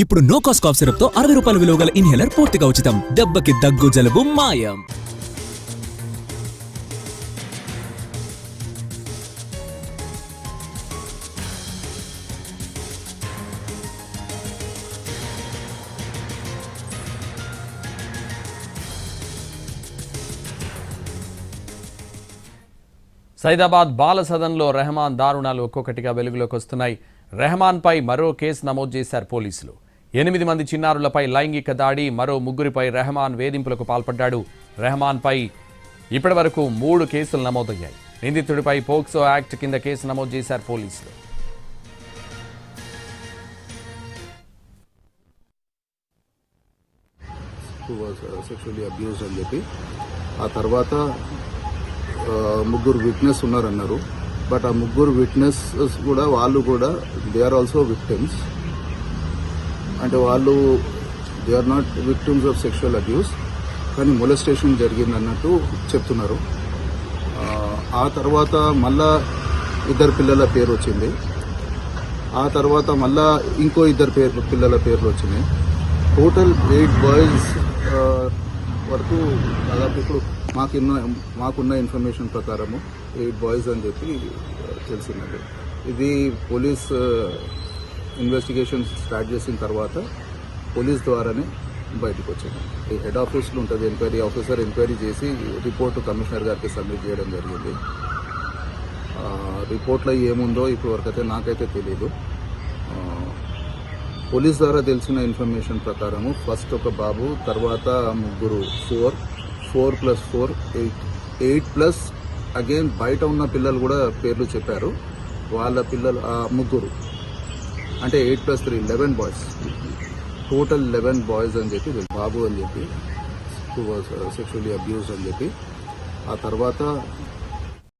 ఇప్పుడు no cost cough syrup తో 60 రూపాయల విలువ గల ఇన్హేలర్ పూర్తిగా ఉచితం. దెబ్బకి దగ్గు జలుబు మాయం. సైదాబాద్ బాల సదన్లో రెహమాన్ దారుణాలు ఒక్కొక్కటిగా వెలుగులోకి వస్తున్నాయి. రెహమాన్పై మరో కేసు నమోదు చేశారు పోలీసులు. 8 మంది చిన్నారులపై లైంగిక దాడి, మరో 3పై రెహమాన్ వేధింపులకు పాల్పడ్డాడు. రెహమాన్పై ఇప్పటివరకు 3 కేసులు నమోదయ్యాయి. నిందితుడిపై పోక్సో యాక్ట్ కింద కేసు నమోదు చేశారు పోలీసులు. సెక్షువల్లీ అబ్యూస్ అని చెప్పి ఆ తర్వాత 3 విట్నెస్ ఉన్నారన్నారు. బట్ ఆ 3 విట్నెసెస్ కూడా వాళ్ళు కూడా దే ఆర్ ఆల్సో విక్టిమ్స్. అంటే వాళ్ళు they are not victims of sexual abuse, కానీ మొలెస్టేషన్ జరిగిందన్నట్టు చెప్తున్నారు. ఆ తర్వాత మళ్ళా 2 పిల్లల పేరు వచ్చింది. ఆ తర్వాత మళ్ళా ఇంకో 2 పిల్లల పేర్లు వచ్చినాయి. టోటల్ 8 బాయ్స్ వరకు దాదాపు ఇప్పుడు మాకున్న ఇన్ఫర్మేషన్ ప్రకారము 8 బాయ్స్ అని చెప్పి తెలిసిందండి. ఇది పోలీస్ ఇన్వెస్టిగేషన్ స్టార్ట్ చేసిన తర్వాత పోలీస్ ద్వారానే బయటకు వచ్చింది. ఈ హెడ్ ఆఫీస్లో ఉంటుంది ఎంక్వైరీ ఆఫీసర్, ఎంక్వైరీ చేసి రిపోర్టు కమిషనర్ గారికి సబ్మిట్ చేయడం జరిగింది. రిపోర్ట్లో ఏముందో ఇప్పటివరకు అయితే నాకైతే తెలియదు. పోలీస్ ద్వారా తెలిసిన ఇన్ఫర్మేషన్ ప్రకారము ఫస్ట్ ఒక బాబు, తర్వాత 3 4 + 4 8 ప్లస్ అగైన్ బయట ఉన్న పిల్లలు కూడా పేర్లు చెప్పారు. వాళ్ళ పిల్లలు 3 అంటే 8 + 3 11 బాయ్స్, టోటల్ 11 బాయ్స్ అని చెప్పి బాబు అని చెప్పి సెక్షువల్లీ అబ్యూస్ అని చెప్పి ఆ తర్వాత